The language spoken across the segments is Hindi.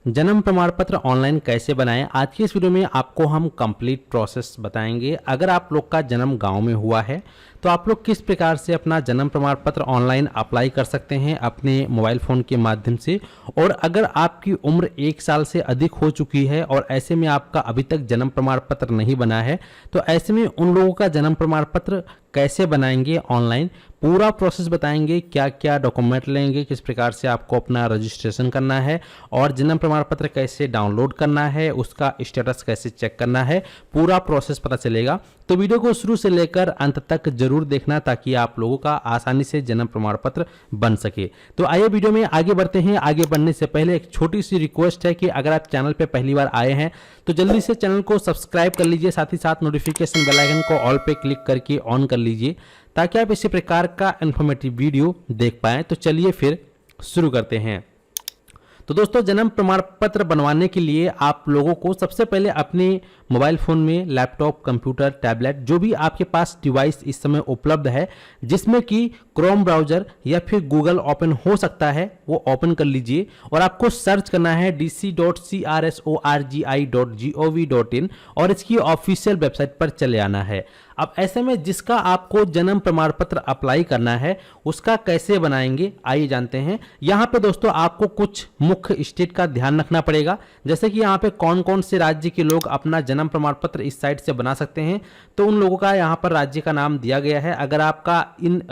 जन्म प्रमाण पत्र ऑनलाइन कैसे बनाएं। आज की इस वीडियो में आपको हम कंप्लीट प्रोसेस बताएंगे। अगर आप लोग का जन्म गांव में हुआ है तो आप लोग किस प्रकार से अपना जन्म प्रमाण पत्र ऑनलाइन अप्लाई कर सकते हैं अपने मोबाइल फ़ोन के माध्यम से। और अगर आपकी उम्र 1 साल से अधिक हो चुकी है और ऐसे में आपका अभी तक जन्म प्रमाण पत्र नहीं बना है तो ऐसे में उन लोगों का जन्म प्रमाण पत्र कैसे बनाएंगे ऑनलाइन, पूरा प्रोसेस बताएंगे। क्या क्या डॉक्यूमेंट लेंगे, किस प्रकार से आपको अपना रजिस्ट्रेशन करना है और जन्म प्रमाण पत्र कैसे डाउनलोड करना है, उसका स्टेटस कैसे चेक करना है, पूरा प्रोसेस पता चलेगा। तो वीडियो को शुरू से लेकर अंत तक जरूर देखना ताकि आप लोगों का आसानी से जन्म प्रमाण पत्र बन सके। तो आइए वीडियो में आगे बढ़ते हैं। आगे बढ़ने से पहले एक छोटी सी रिक्वेस्ट है कि अगर आप चैनल पे पहली बार आए हैं तो जल्दी से चैनल को सब्सक्राइब कर लीजिए, साथ ही साथ नोटिफिकेशन बेल आइकन को ऑल पे क्लिक करके ऑन कर लीजिए ताकि आप इसी प्रकार का इन्फॉर्मेटिव वीडियो देख पाएं। तो चलिए फिर शुरू करते हैं। तो दोस्तों, जन्म प्रमाण पत्र बनवाने के लिए आप लोगों को सबसे पहले अपने मोबाइल फ़ोन में लैपटॉप, कंप्यूटर, टैबलेट, जो भी आपके पास डिवाइस इस समय उपलब्ध है जिसमें कि क्रोम ब्राउज़र या फिर गूगल ओपन हो सकता है, वो ओपन कर लीजिए और आपको सर्च करना है dc.crsorgi.gov.in और इसकी ऑफिशियल वेबसाइट पर चले आना है। अब ऐसे में जिसका आपको जन्म प्रमाण पत्र अप्लाई करना है उसका कैसे बनाएंगे आइए जानते हैं। यहाँ पे दोस्तों आपको कुछ मुख्य स्टेट का ध्यान रखना पड़ेगा, जैसे कि यहाँ पे कौन कौन से राज्य के लोग अपना जन्म प्रमाण पत्र इस साइट से बना सकते हैं। तो उन लोगों का यहाँ पर राज्य का नाम दिया गया है। अगर आपका इन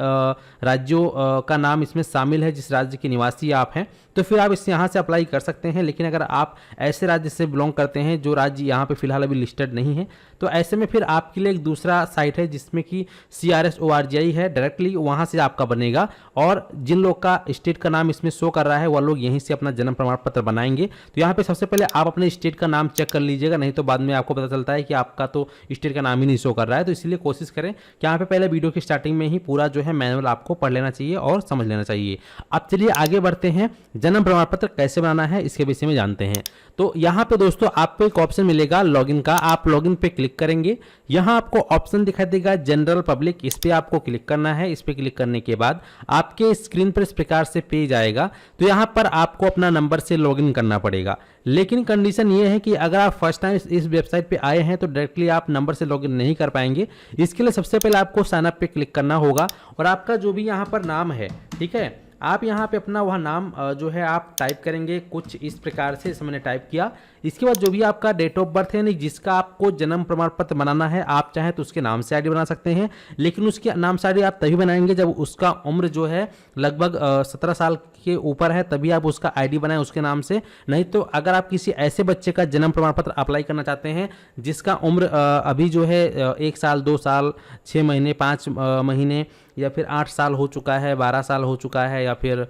राज्यों का नाम इसमें शामिल है, जिस राज्य के निवासी आप हैं, तो फिर आप इस यहाँ से अप्लाई कर सकते हैं। लेकिन अगर आप ऐसे राज्य से बिलोंग करते हैं जो राज्य यहाँ पे फिलहाल अभी लिस्टेड नहीं है तो ऐसे में फिर आपके लिए एक दूसरा साइट है जिसमें कि CRSORGI है, डायरेक्टली वहाँ से आपका बनेगा। और जिन लोग का स्टेट का नाम इसमें शो कर रहा है वह लोग यहीं से अपना जन्म प्रमाण पत्र बनाएंगे। तो यहाँ पे सबसे पहले आप अपने स्टेट का नाम चेक कर लीजिएगा, नहीं तो बाद में आपको पता चलता है कि आपका तो स्टेट का नाम ही नहीं शो कर रहा है। तो इसलिए कोशिश करें कि यहाँ पे पहले वीडियो की स्टार्टिंग में ही पूरा जो है मैनुअल आपको पढ़ लेना चाहिए और समझ लेना चाहिए। अब चलिए आगे बढ़ते हैं, जन्म प्रमाण पत्र कैसे बनाना है इसके विषय में जानते हैं। तो यहाँ पे दोस्तों आपको एक ऑप्शन मिलेगा लॉगिन का, आप लॉगिन पे क्लिक करेंगे। यहाँ आपको ऑप्शन दिखाई देगा जनरल पब्लिक, इस पे आपको क्लिक करना है। इस पे क्लिक करने के बाद आपके स्क्रीन पर इस प्रकार से पेज आएगा। तो यहाँ पर आपको अपना नंबर से लॉगिन करना पड़ेगा, लेकिन कंडीशन ये है कि अगर आप फर्स्ट टाइम इस वेबसाइट पे आए हैं तो डायरेक्टली आप नंबर से लॉगिन नहीं कर पाएंगे। इसके लिए सबसे पहले आपको साइन अप पे क्लिक करना होगा और आपका जो भी यहाँ पर नाम है, ठीक है, आप यहाँ पे अपना वह नाम जो है आप टाइप करेंगे कुछ इस प्रकार से, इस मैंने टाइप किया। इसके बाद जो भी आपका डेट ऑफ बर्थ है, यानी जिसका आपको जन्म प्रमाण पत्र बनाना है, आप चाहें तो उसके नाम से आईडी बना सकते हैं, लेकिन उसके नाम से आईडी आप तभी बनाएंगे जब उसका उम्र जो है लगभग 17 साल के ऊपर है, तभी आप उसका आईडी बनाएं उसके नाम से। नहीं तो अगर आप किसी ऐसे बच्चे का जन्म प्रमाण पत्र अप्लाई करना चाहते हैं जिसका उम्र अभी जो है 1 साल, 2 साल, 6 महीने, 5 महीने या फिर 8 साल हो चुका है, 12 साल हो चुका है या फिर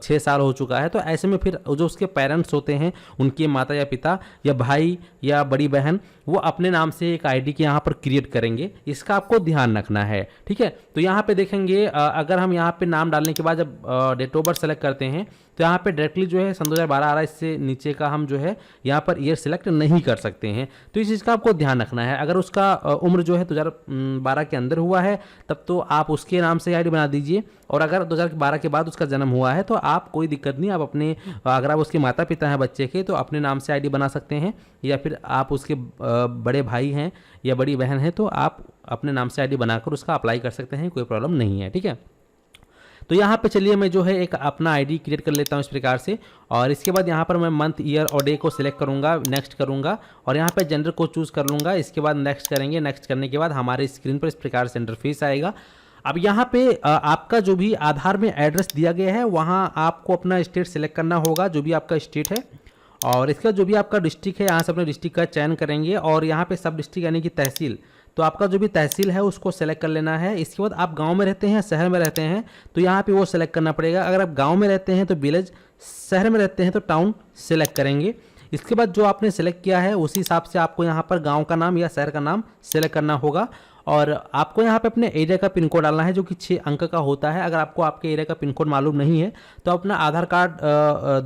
6 साल हो चुका है, तो ऐसे में फिर जो उसके पेरेंट्स होते हैं, उनके माता या पिता या भाई या बड़ी बहन, वो अपने नाम से एक आईडी के यहाँ पर क्रिएट करेंगे। इसका आपको ध्यान रखना है, ठीक है। तो यहाँ पे देखेंगे अगर हम यहाँ पे नाम डालने के बाद जब डेट ऑफ बर्थ सेलेक्ट करते हैं तो यहाँ पे डायरेक्टली जो है सन 2012 आ रहा है, इससे नीचे का हम जो है यहाँ पर ईयर सेलेक्ट नहीं कर सकते हैं। तो इस चीज़ का आपको ध्यान रखना है। अगर उसका उम्र जो है 2012 के अंदर हुआ है तब तो आप उसके नाम से आईडी बना दीजिए, और अगर 2012 के बाद उसका जन्म हुआ है तो आप कोई दिक्कत नहीं, आप अपने अगर आप उसके माता पिता हैं बच्चे के तो अपने नाम से आईडी बना सकते हैं, या फिर आप उसके बड़े भाई हैं या बड़ी बहन हैं तो आप अपने नाम से आईडी बनाकर उसका अप्लाई कर सकते हैं, कोई प्रॉब्लम नहीं है, ठीक है। तो यहाँ पे चलिए मैं जो है एक अपना आईडी क्रिएट कर लेता हूँ इस प्रकार से, और इसके बाद यहाँ पर मैं मंथ, ईयर और डे को सिलेक्ट करूँगा, नेक्स्ट करूँगा और यहाँ पे जेंडर को चूज़ कर लूँगा। इसके बाद नेक्स्ट करेंगे। नेक्स्ट करने के बाद हमारे स्क्रीन पर इस प्रकार से इंटरफेस आएगा। अब यहाँ पे आपका जो भी आधार में एड्रेस दिया गया है वहाँ आपको अपना स्टेट सेलेक्ट करना होगा, जो भी आपका स्टेट है, और इसका जो भी आपका डिस्ट्रिक्ट है यहाँ से अपने डिस्ट्रिक्ट का चयन करेंगे। और यहाँ पे सब डिस्ट्रिक्ट यानी कि तहसील, तो आपका जो भी तहसील है उसको सेलेक्ट कर लेना है। इसके बाद आप गांव में रहते हैं, शहर में रहते हैं, तो यहाँ पे वो सेलेक्ट करना पड़ेगा। अगर आप गांव में रहते हैं तो विलेज, शहर में रहते हैं तो टाउन सेलेक्ट करेंगे। इसके बाद जो आपने सेलेक्ट किया है उसी हिसाब से आपको यहाँ पर गांव का नाम या शहर का नाम सेलेक्ट करना होगा, और आपको यहाँ पे अपने एरिया का पिन कोड डालना है जो कि 6 अंक का होता है। अगर आपको आपके एरिया का पिन कोड मालूम नहीं है तो अपना आधार कार्ड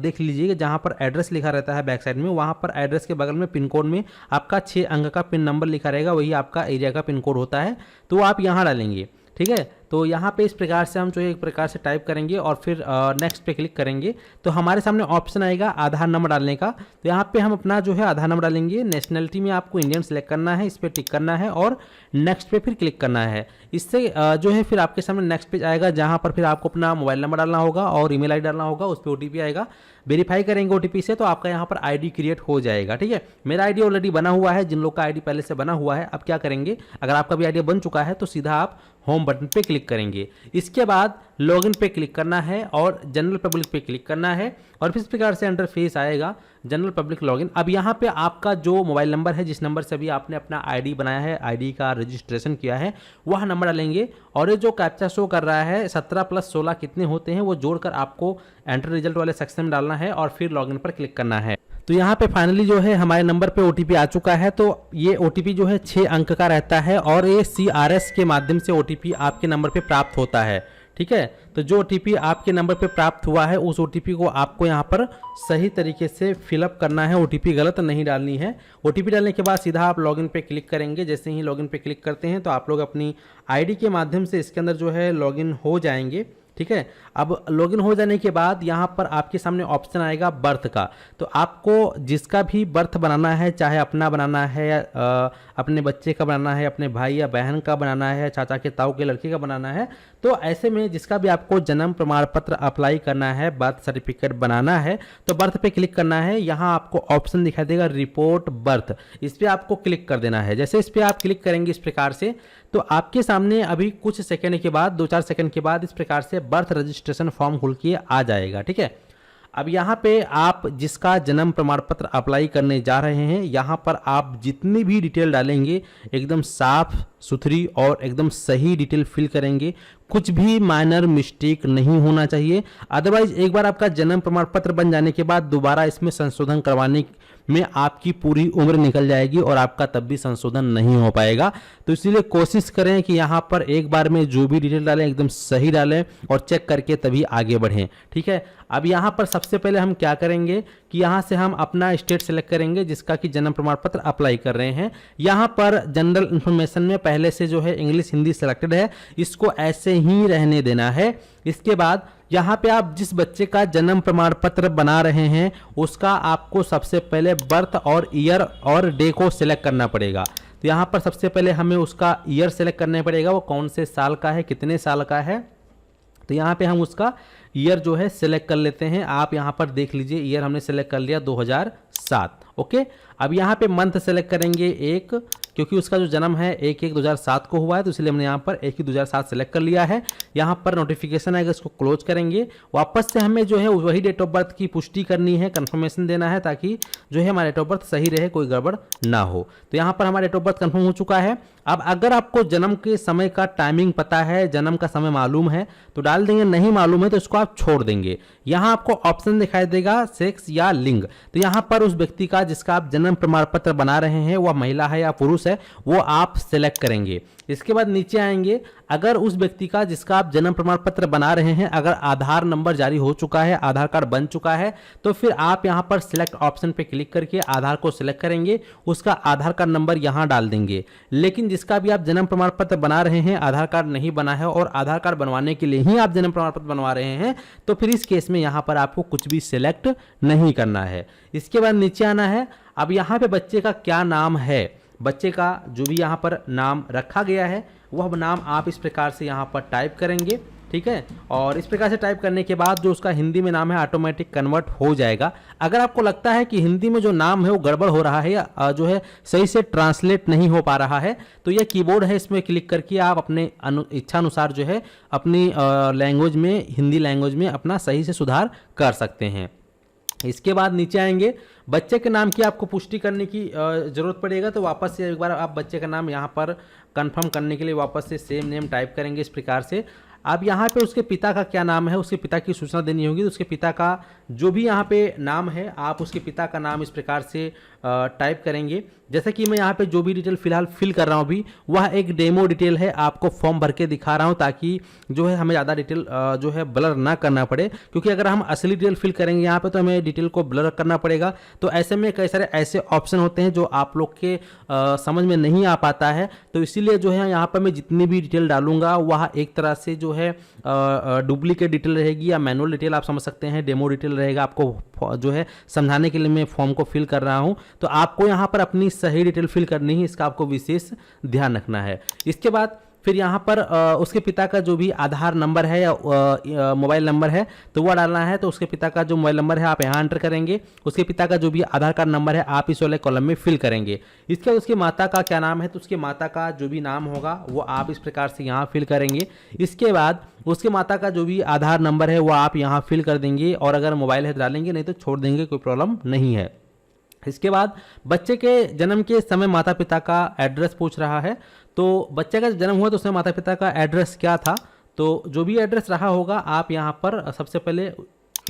देख लीजिए, जहाँ पर एड्रेस लिखा रहता है बैक साइड में, वहाँ पर एड्रेस के बगल में पिन कोड में आपका 6 अंक का पिन नंबर लिखा रहेगा, वही आपका एरिया का पिन कोड होता है, तो आप यहाँ डालेंगे, ठीक है। तो यहाँ पे इस प्रकार से हम जो है एक प्रकार से टाइप करेंगे और फिर नेक्स्ट पे क्लिक करेंगे तो हमारे सामने ऑप्शन आएगा आधार नंबर डालने का। तो यहाँ पे हम अपना जो है आधार नंबर डालेंगे। नेशनलिटी में आपको इंडियन सेलेक्ट करना है, इस पर टिक करना है और नेक्स्ट पे फिर क्लिक करना है। इससे जो है फिर आपके सामने नेक्स्ट पेज आएगा जहाँ पर फिर आपको अपना मोबाइल नंबर डालना होगा और ईमेल आईडी डालना होगा, उस पर ओटीपी आएगा। वेरीफाई करेंगे ओटीपी से तो आपका यहाँ पर आईडी क्रिएट हो जाएगा। ठीक है, मेरा आईडी ऑलरेडी बना हुआ है, जिन लोग का आईडी पहले से बना हुआ है। अब क्या करेंगे, अगर आपका भी आईडी बन चुका है तो सीधा आप होम बटन पे क्लिक करेंगे। इसके बाद लॉगिन पे क्लिक करना है और जनरल पब्लिक पे क्लिक करना है और फिर इस प्रकार से इंटरफेस आएगा जनरल पब्लिक लॉगिन। अब यहाँ पे आपका जो मोबाइल नंबर है, जिस नंबर से अभी आपने अपना आईडी बनाया है, आईडी का रजिस्ट्रेशन किया है, वह नंबर डालेंगे और ये जो कैप्चा शो कर रहा है 17 + 16 कितने होते हैं वो जोड़कर आपको एंटर रिजल्ट वाले सेक्शन में डालना है और फिर लॉगिन पर क्लिक करना है। तो यहाँ पे फाइनली जो है हमारे नंबर पे ओटीपी आ चुका है। तो ये ओटीपी जो है 6 अंक का रहता है और ये CRS के माध्यम से ओटीपी आपके नंबर पे प्राप्त होता है। ठीक है, तो जो ओटीपी आपके नंबर पे प्राप्त हुआ है उस ओटीपी को आपको यहाँ पर सही तरीके से फिलअप करना है, ओटीपी गलत नहीं डालनी है। ओटीपी डालने के बाद सीधा आप लॉगिन पे क्लिक करेंगे। जैसे ही लॉगिन पे क्लिक करते हैं तो आप लोग अपनी आईडी के माध्यम से इसके अंदर जो है लॉगिन हो जाएंगे। ठीक है, अब लॉगिन हो जाने के बाद यहाँ पर आपके सामने ऑप्शन आएगा बर्थ का। तो आपको जिसका भी बर्थ बनाना है, चाहे अपना बनाना है, अपने बच्चे का बनाना है, अपने भाई या बहन का बनाना है, चाचा के ताऊ के लड़के का बनाना है, तो ऐसे में जिसका भी आपको जन्म प्रमाण पत्र अप्लाई करना है, बर्थ सर्टिफिकेट बनाना है, तो बर्थ पे क्लिक करना है। यहाँ आपको ऑप्शन दिखाई देगा रिपोर्ट बर्थ, इस पर आपको क्लिक कर देना है। जैसे इस पर आप क्लिक करेंगे इस प्रकार से तो आपके सामने अभी कुछ सेकंड के बाद, 2-4 सेकंड के बाद इस प्रकार से बर्थ रजिस्ट्रेशन फॉर्म खुल के आ जाएगा। ठीक है, अब यहाँ पे आप जिसका जन्म प्रमाण पत्र अप्लाई करने जा रहे हैं, यहाँ पर आप जितनी भी डिटेल डालेंगे एकदम साफ सुथरी और एकदम सही डिटेल फिल करेंगे। कुछ भी माइनर मिस्टेक नहीं होना चाहिए। अदरवाइज एक बार आपका जन्म प्रमाण पत्र बन जाने के बाद दोबारा इसमें संशोधन करवाने में आपकी पूरी उम्र निकल जाएगी और आपका तब भी संशोधन नहीं हो पाएगा। तो इसीलिए कोशिश करें कि यहाँ पर एक बार में जो भी डिटेल डालें एकदम सही डालें और चेक करके तभी आगे बढ़ें। ठीक है, अब यहाँ पर सबसे पहले हम क्या करेंगे कि यहाँ से हम अपना स्टेट सेलेक्ट करेंगे जिसका कि जन्म प्रमाण पत्र अप्लाई कर रहे हैं। यहाँ पर जनरल इंफॉर्मेशन में पहले से जो है इंग्लिश हिंदी सेलेक्टेड है, इसको ऐसे ही रहने देना है। इसके बाद यहाँ पे आप जिस बच्चे का जन्म प्रमाण पत्र बना रहे हैं उसका आपको सबसे पहले बर्थ और ईयर और डे को सिलेक्ट करना पड़ेगा। तो यहाँ पर सबसे पहले हमें उसका ईयर सेलेक्ट करना पड़ेगा, वो कौन से साल का है, कितने साल का है। तो यहाँ पे हम उसका ईयर जो है सिलेक्ट कर लेते हैं। आप यहाँ पर देख लीजिए ईयर हमने सेलेक्ट कर लिया 2007। ओके, अब यहाँ पे मंथ सेलेक्ट करेंगे 1, क्योंकि उसका जो जन्म है 1/1/2007 को हुआ है, तो इसलिए हमने यहाँ पर 1/2007 सेलेक्ट कर लिया है। यहाँ पर नोटिफिकेशन आएगा, इसको क्लोज करेंगे। वापस से हमें जो है वही डेट ऑफ बर्थ की पुष्टि करनी है, कंफर्मेशन देना है, ताकि जो है हमारा डेट ऑफ बर्थ सही रहे, कोई गड़बड़ ना हो। तो यहाँ पर हमारा डेट ऑफ बर्थ कंफर्म हो चुका है। अब अगर आपको जन्म के समय का टाइमिंग पता है, जन्म का समय मालूम है तो डाल देंगे, नहीं मालूम है तो इसको आप छोड़ देंगे। यहाँ आपको ऑप्शन दिखाई देगा सेक्स या लिंग। तो यहाँ पर उस व्यक्ति का जिसका आप जन्म प्रमाण पत्र बना रहे हैं वह महिला है या पुरुष है, वो आप सिलेक्ट करेंगे। इसके बाद नीचे आएंगे, अगर उस व्यक्ति का जिसका आप जन्म प्रमाण पत्र बना रहे हैं अगर आधार नंबर जारी हो चुका है, आधार कार्ड बन चुका है, तो फिर आप यहां पर सिलेक्ट ऑप्शन पे क्लिक करके आधार को सिलेक्ट करेंगे, उसका आधार कार्ड नंबर यहां डाल देंगे। लेकिन जिसका भी आप जन्म प्रमाण पत्र बना रहे हैं आधार कार्ड नहीं बना है और आधार कार्ड बनवाने के लिए ही आप जन्म प्रमाण पत्र बनवा रहे हैं, तो फिर इस केस में यहां पर आपको कुछ भी सिलेक्ट नहीं करना है। इसके बाद नीचे आना है। अब यहाँ पे बच्चे का क्या नाम है, बच्चे का जो भी यहाँ पर नाम रखा गया है वह नाम आप इस प्रकार से यहाँ पर टाइप करेंगे। ठीक है, और इस प्रकार से टाइप करने के बाद जो उसका हिंदी में नाम है ऑटोमेटिक कन्वर्ट हो जाएगा। अगर आपको लगता है कि हिंदी में जो नाम है वो गड़बड़ हो रहा है या जो है सही से ट्रांसलेट नहीं हो पा रहा है, तो यह कीबोर्ड है, इसमें क्लिक करके आप अपने इच्छा अनुसार जो है अपनी लैंग्वेज में, हिंदी लैंग्वेज में अपना सही से सुधार कर सकते हैं। इसके बाद नीचे आएंगे, बच्चे के नाम की आपको पुष्टि करने की ज़रूरत पड़ेगा, तो वापस से एक बार आप बच्चे का नाम यहाँ पर कंफर्म करने के लिए वापस से सेम नेम टाइप करेंगे इस प्रकार से। अब यहाँ पे उसके पिता का क्या नाम है, उसके पिता की सूचना देनी होगी, तो उसके पिता का जो भी यहाँ पे नाम है आप उसके पिता का नाम इस प्रकार से टाइप करेंगे। जैसे कि मैं यहाँ पे जो भी डिटेल फिलहाल फिल कर रहा हूँ अभी, वह एक डेमो डिटेल है, आपको फॉर्म भर के दिखा रहा हूँ ताकि जो है हमें ज़्यादा डिटेल जो है ब्लर ना करना पड़े, क्योंकि अगर हम असली डिटेल फिल करेंगे यहाँ पे तो हमें डिटेल को ब्लर करना पड़ेगा। तो ऐसे में कई सारे ऐसे ऑप्शन होते हैं जो आप लोग के समझ में नहीं आ पाता है, तो इसीलिए जो है यहाँ पर मैं जितनी भी डिटेल डालूंगा वह एक तरह से जो है डुप्लीकेट डिटेल रहेगी या मैनुअल डिटेल आप समझ सकते हैं, डेमो डिटेल रहेगा। आपको जो है समझाने के लिए मैं फॉर्म को फिल कर रहा हूँ, तो आपको यहाँ पर अपनी सही डिटेल फिल करनी है, इसका आपको विशेष ध्यान रखना है। इसके बाद फिर यहाँ पर उसके पिता का जो भी आधार नंबर है या मोबाइल नंबर है तो वह डालना है। तो उसके पिता का जो मोबाइल नंबर है आप यहाँ एंटर करेंगे, उसके पिता का जो भी आधार कार्ड नंबर है आप इस वाले कॉलम में फिल करेंगे। इसके बाद उसकी माता का क्या नाम है, तो उसकी माता का जो भी नाम होगा वो आप इस प्रकार से यहाँ फिल करेंगे। इसके बाद उसके माता का जो भी आधार नंबर है वो आप यहाँ फिल कर देंगे, और अगर मोबाइल है तो डालेंगे, नहीं तो छोड़ देंगे, कोई प्रॉब्लम नहीं है। इसके बाद बच्चे के जन्म के समय माता पिता का एड्रेस पूछ रहा है, तो बच्चे का जन्म हुआ तो उसमें माता पिता का एड्रेस क्या था, तो जो भी एड्रेस रहा होगा आप यहाँ पर सबसे पहले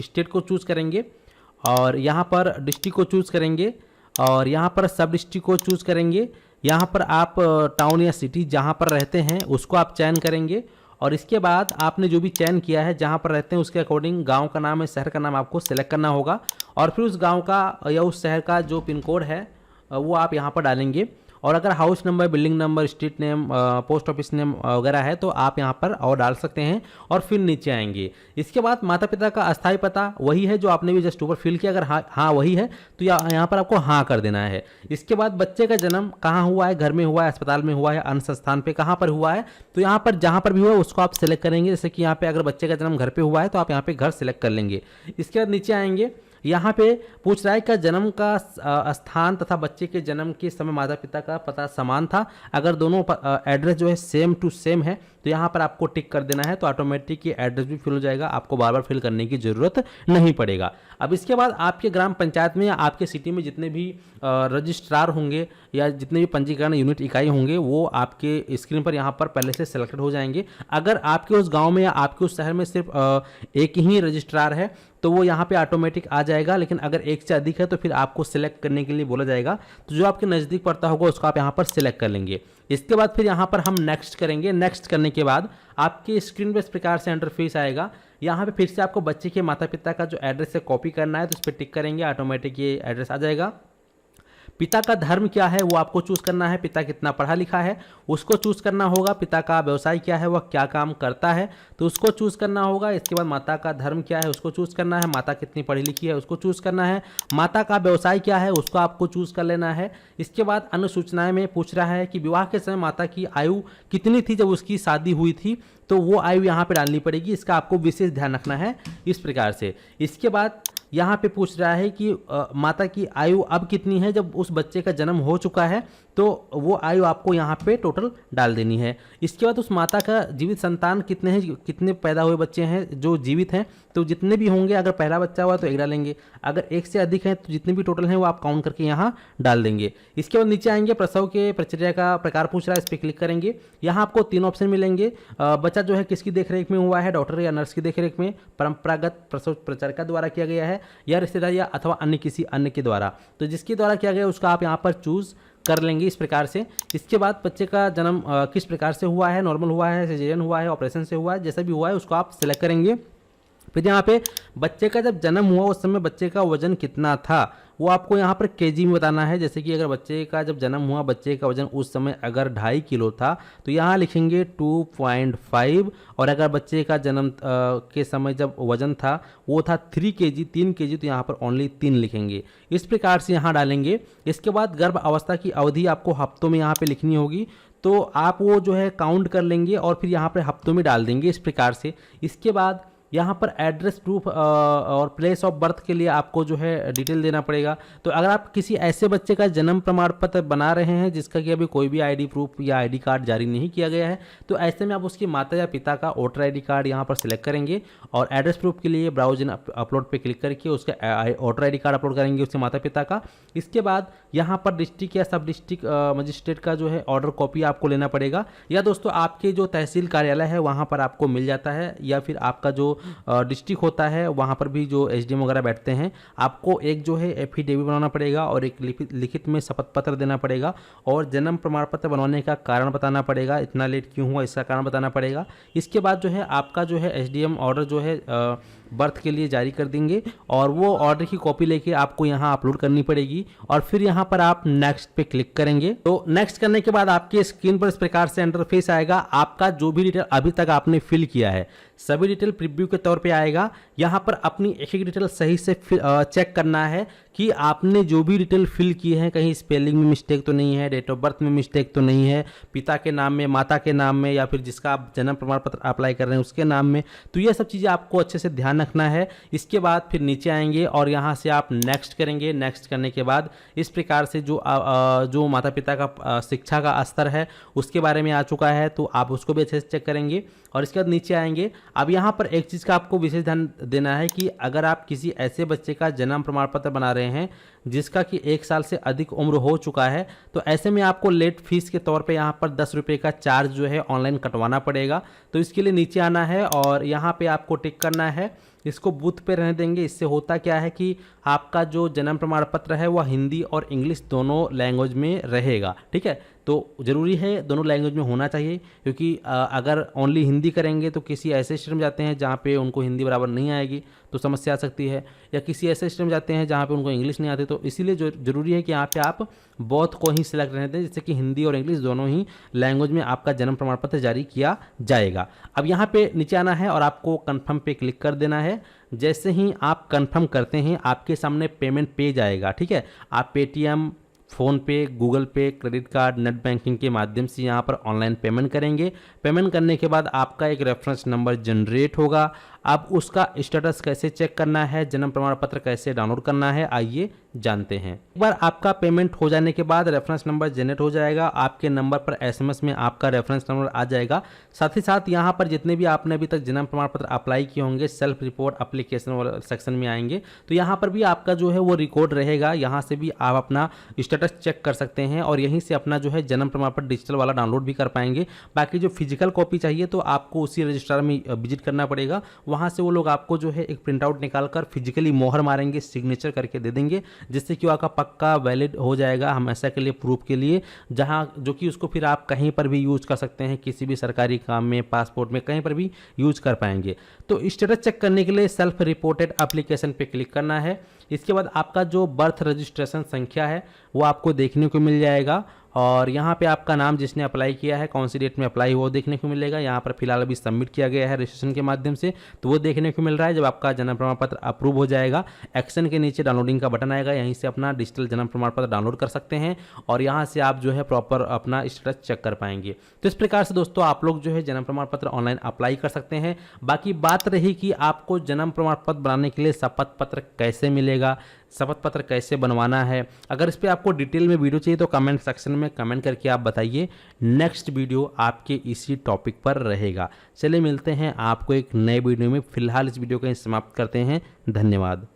स्टेट को चूज़ करेंगे, और यहाँ पर डिस्ट्रिक्ट को चूज़ करेंगे, और यहाँ पर सब डिस्ट्रिक्ट को चूज़ करेंगे। यहाँ पर आप टाउन या सिटी जहाँ पर रहते हैं उसको आप चयन करेंगे, और इसके बाद आपने जो भी चयन किया है जहाँ पर रहते हैं उसके अकॉर्डिंग गांव का नाम है, शहर का नाम आपको सेलेक्ट करना होगा, और फिर उस गांव का या उस शहर का जो पिन कोड है वो आप यहाँ पर डालेंगे। और अगर house number, building number, street name, post office name वगैरह है तो आप यहाँ पर और डाल सकते हैं, और फिर नीचे आएंगे। इसके बाद माता पिता का अस्थायी पता वही है जो आपने भी जस्ट ऊपर फिल किया, अगर हाँ वही है तो यहाँ पर आपको हाँ कर देना है। इसके बाद बच्चे का जन्म कहाँ हुआ है, घर में हुआ है, अस्पताल में हुआ है, अन्य संस्थान पे कहाँ पर हुआ है, तो यहाँ पर जहाँ पर भी हुआ है उसको आप सिलेक्ट करेंगे। जैसे कि यहाँ पे अगर बच्चे का जन्म घर पे हुआ है तो आप यहाँ पे घर सिलेक्ट कर लेंगे। इसके बाद नीचे आएंगे, यहाँ पे पूछ रहा है कि जन्म का स्थान तथा बच्चे के जन्म के समय माता पिता का पता समान था। अगर दोनों एड्रेस जो है सेम टू सेम है तो यहाँ पर आपको टिक कर देना है, तो ऑटोमेटिक ये एड्रेस भी फिल हो जाएगा, आपको बार बार फिल करने की जरूरत नहीं पड़ेगा। अब इसके बाद आपके ग्राम पंचायत में या आपके सिटी में जितने भी रजिस्ट्रार होंगे या जितने भी पंजीकरण यूनिट इकाई होंगे वो आपके स्क्रीन पर यहाँ पर पहले से सेलेक्टेड हो जाएंगे। अगर आपके उस गाँव में या आपके उस शहर में सिर्फ एक ही रजिस्ट्रार है तो वो यहाँ पे ऑटोमेटिक आ जाएगा, लेकिन अगर एक से अधिक है तो फिर आपको सिलेक्ट करने के लिए बोला जाएगा। तो जो आपके नज़दीक पड़ता होगा उसको आप यहाँ पर सिलेक्ट कर लेंगे। इसके बाद फिर यहाँ पर हम नेक्स्ट करेंगे। नेक्स्ट करने के बाद आपके स्क्रीन पर इस प्रकार से इंटरफेस आएगा। यहाँ पे फिर से आपको बच्चे के माता पिता का जो एड्रेस है कॉपी करना है, तो इस पर टिक करेंगे, ऑटोमेटिक ये एड्रेस आ जाएगा। पिता का धर्म क्या है वो आपको चूज़ करना है, पिता कितना पढ़ा लिखा है उसको चूज़ करना होगा, पिता का व्यवसाय क्या है, वह क्या काम करता है तो उसको चूज़ करना होगा। इसके बाद माता का धर्म क्या है उसको चूज़ करना है, माता कितनी पढ़ी लिखी है उसको चूज़ करना है, माता का व्यवसाय क्या है उसको आपको चूज़ कर लेना है। इसके बाद अन्य सूचनाएं में पूछ रहा है कि विवाह के समय माता की आयु कितनी थी जब उसकी शादी हुई थी, तो वो आयु यहाँ पे डालनी पड़ेगी, इसका आपको विशेष ध्यान रखना है इस प्रकार से। इसके बाद यहाँ पे पूछ रहा है कि माता की आयु अब कितनी है जब उस बच्चे का जन्म हो चुका है, तो वो आयु आपको यहाँ पे टोटल डाल देनी है। इसके बाद उस माता का जीवित संतान कितने हैं, कितने पैदा हुए बच्चे हैं जो जीवित हैं, तो जितने भी होंगे, अगर पहला बच्चा हुआ तो एक डालेंगे, अगर एक से अधिक है तो जितने भी टोटल हैं वो आप काउंट करके यहाँ डाल देंगे। इसके बाद नीचे आएंगे, प्रसव के प्रक्रिया का प्रकार पूछ रहा है, इस पर क्लिक करेंगे। यहाँ आपको 3 ऑप्शन मिलेंगे। बच्चा जो है किसकी देखरेख में हुआ है, डॉक्टर या नर्स की देखरेख में, परंपरागत प्रसव प्रचारिका द्वारा किया गया है या रिश्तेदार या अथवा अन्य किसी अन्य के द्वारा, तो जिसके द्वारा किया गया उसका आप यहाँ पर चूज कर लेंगे इस प्रकार से। इसके बाद बच्चे का जन्म किस प्रकार से हुआ है, नॉर्मल हुआ है, सिजेरियन हुआ है, ऑपरेशन से हुआ है, जैसा भी हुआ है उसको आप सिलेक्ट करेंगे। फिर यहाँ पे बच्चे का जब जन्म हुआ उस समय बच्चे का वजन कितना था वो आपको यहाँ पर केजी में बताना है। जैसे कि अगर बच्चे का जब जन्म हुआ बच्चे का वजन उस समय अगर 2.5 किलो था तो यहाँ लिखेंगे 2.5, और अगर बच्चे का जन्म के समय जब वजन था वो था 3 केजी 3 केजी, तो यहाँ पर ओनली 3 लिखेंगे। इस प्रकार से यहाँ डालेंगे। इसके बाद गर्भ अवस्था की अवधि आपको हफ्तों में यहाँ पे लिखनी होगी, तो आप वो जो है काउंट कर लेंगे और फिर यहाँ पर हफ्तों में डाल देंगे इस प्रकार से। इसके बाद यहाँ पर एड्रेस प्रूफ और प्लेस ऑफ बर्थ के लिए आपको जो है डिटेल देना पड़ेगा। तो अगर आप किसी ऐसे बच्चे का जन्म प्रमाण पत्र बना रहे हैं जिसका कि अभी कोई भी आईडी प्रूफ या आईडी कार्ड जारी नहीं किया गया है, तो ऐसे में आप उसकी माता या पिता का वोटर आईडी कार्ड यहाँ पर सिलेक्ट करेंगे और एड्रेस प्रूफ के लिए ब्राउज इन अपलोड पे क्लिक करके उसका वोटर आईडी कार्ड अपलोड करेंगे उसके माता पिता का। इसके बाद यहाँ पर डिस्ट्रिक्ट या सब डिस्ट्रिक्ट मजिस्ट्रेट का जो है ऑर्डर कॉपी आपको लेना पड़ेगा, या दोस्तों आपके जो तहसील कार्यालय है वहाँ पर आपको मिल जाता है, या फिर आपका जो डिस्ट्रिक्ट होता है वहाँ पर भी जो एसडीएम वगैरह बैठते हैं, आपको एक जो है एफिडेविट बनाना पड़ेगा और एक लिखित में शपथ पत्र देना पड़ेगा और जन्म प्रमाण पत्र बनवाने का कारण बताना पड़ेगा, इतना लेट क्यों हुआ इसका कारण बताना पड़ेगा। इसके बाद जो है आपका जो है एसडीएम ऑर्डर जो है बर्थ के लिए जारी कर देंगे और वो ऑर्डर की कॉपी लेके आपको यहाँ अपलोड करनी पड़ेगी और फिर यहाँ पर आप नेक्स्ट पे क्लिक करेंगे। तो नेक्स्ट करने के बाद आपके स्क्रीन पर इस प्रकार से इंटरफेस आएगा। आपका जो भी डिटेल अभी तक आपने फिल किया है सभी डिटेल प्रीव्यू के तौर पे आएगा। यहाँ पर अपनी एक एक डिटेल सही से चेक करना है कि आपने जो भी डिटेल फिल की है कहीं स्पेलिंग में मिस्टेक तो नहीं है, डेट ऑफ बर्थ में मिस्टेक तो नहीं है, पिता के नाम में, माता के नाम में या फिर जिसका आप जन्म प्रमाण पत्र अप्लाई कर रहे हैं उसके नाम में। तो ये सब चीज़ें आपको अच्छे से ध्यान रखना है। इसके बाद फिर नीचे आएंगे और यहाँ से आप नेक्स्ट करेंगे। नेक्स्ट करने के बाद इस प्रकार से जो माता पिता का शिक्षा का स्तर है उसके बारे में आ चुका है, तो आप उसको भी अच्छे से चेक करेंगे और इसके बाद नीचे आएंगे। अब यहाँ पर एक चीज़ का आपको विशेष ध्यान देना है कि अगर आप किसी ऐसे बच्चे का जन्म प्रमाण पत्र बना रहे हैं जिसका कि 1 साल से अधिक उम्र हो चुका है, तो ऐसे में आपको लेट फीस के तौर पे यहाँ पर 10 रुपये का चार्ज जो है ऑनलाइन कटवाना पड़ेगा। तो इसके लिए नीचे आना है और यहाँ पे आपको टिक करना है, इसको बूथ पे रहने देंगे। इससे होता क्या है कि आपका जो जन्म प्रमाण पत्र है वह हिंदी और इंग्लिश दोनों लैंग्वेज में रहेगा। ठीक है, तो ज़रूरी है दोनों लैंग्वेज में होना चाहिए, क्योंकि अगर ओनली हिंदी करेंगे तो किसी ऐसे स्टेट में जाते हैं जहाँ पे उनको हिंदी बराबर नहीं आएगी तो समस्या आ सकती है, या किसी ऐसे स्टेट में जाते हैं जहाँ पे उनको इंग्लिश नहीं आती। तो इसीलिए जो ज़रूरी है कि यहाँ पे आप बोथ को ही सिलेक्ट रहने दें, जिससे कि हिंदी और इंग्लिश दोनों ही लैंग्वेज में आपका जन्म प्रमाण पत्र जारी किया जाएगा। अब यहाँ पे नीचे आना है और आपको कन्फर्म पे क्लिक कर देना है। जैसे ही आप कंफर्म करते हैं आपके सामने पेमेंट पेज आएगा। ठीक है, आप पेटीएम, फ़ोन पे, गूगल पे, क्रेडिट कार्ड, नेट बैंकिंग के माध्यम से यहाँ पर ऑनलाइन पेमेंट करेंगे। पेमेंट करने के बाद आपका एक रेफरेंस नंबर जनरेट होगा। अब उसका स्टेटस कैसे चेक करना है, जन्म प्रमाण पत्र कैसे डाउनलोड करना है, आइए जानते हैं। एक बार आपका पेमेंट हो जाने के बाद रेफरेंस नंबर जनरेट हो जाएगा। आपके नंबर पर एसएमएस में आपका रेफरेंस नंबर आ जाएगा। साथ ही साथ यहाँ पर जितने भी आपने अभी तक जन्म प्रमाण पत्र अप्लाई किए होंगे सेल्फ रिपोर्ट एप्लीकेशन वाले सेक्शन में आएंगे, तो यहाँ पर भी आपका जो है वो रिकॉर्ड रहेगा। यहाँ से भी आप अपना स्टेटस चेक कर सकते हैं और यहीं से अपना जो है जन्म प्रमाण पत्र डिजिटल वाला डाउनलोड भी कर पाएंगे। बाकी जो फिजिकल कॉपी चाहिए तो आपको उसी रजिस्ट्रार में विजिट करना पड़ेगा। वहाँ से वो लोग आपको जो है एक प्रिंट आउट निकाल कर फिजिकली मोहर मारेंगे, सिग्नेचर करके दे देंगे, जिससे कि आपका पक्का वैलिड हो जाएगा हमेशा के लिए, प्रूफ के लिए, जहाँ जो कि उसको फिर आप कहीं पर भी यूज कर सकते हैं, किसी भी सरकारी काम में, पासपोर्ट में, कहीं पर भी यूज कर पाएंगे। तो स्टेटस चेक करने के लिए सेल्फ रिपोर्टेड एप्लीकेशन पे क्लिक करना है। इसके बाद आपका जो बर्थ रजिस्ट्रेशन संख्या है वो आपको देखने को मिल जाएगा और यहाँ पे आपका नाम जिसने अप्लाई किया है, कौन सी डेट में अप्लाई हुआ, वो देखने को मिलेगा। यहाँ पर फिलहाल अभी सबमिट किया गया है रजिस्ट्रेशन के माध्यम से, तो वो देखने को मिल रहा है। जब आपका जन्म प्रमाण पत्र अप्रूव हो जाएगा, एक्शन के नीचे डाउनलोडिंग का बटन आएगा, यहीं से अपना डिजिटल जन्म प्रमाण पत्र डाउनलोड कर सकते हैं और यहाँ से आप जो है प्रॉपर अपना स्टेटस चेक कर पाएंगे। तो इस प्रकार से दोस्तों आप लोग जो है जन्म प्रमाण पत्र ऑनलाइन अप्लाई कर सकते हैं। बाकी बात रही कि आपको जन्म प्रमाण पत्र बनाने के लिए शपथ पत्र कैसे मिलेगा, शपथ पत्र कैसे बनवाना है, अगर इस पर आपको डिटेल में वीडियो चाहिए तो कमेंट सेक्शन में कमेंट करके आप बताइए। नेक्स्ट वीडियो आपके इसी टॉपिक पर रहेगा। चलिए मिलते हैं आपको एक नए वीडियो में। फिलहाल इस वीडियो को समाप्त करते हैं। धन्यवाद।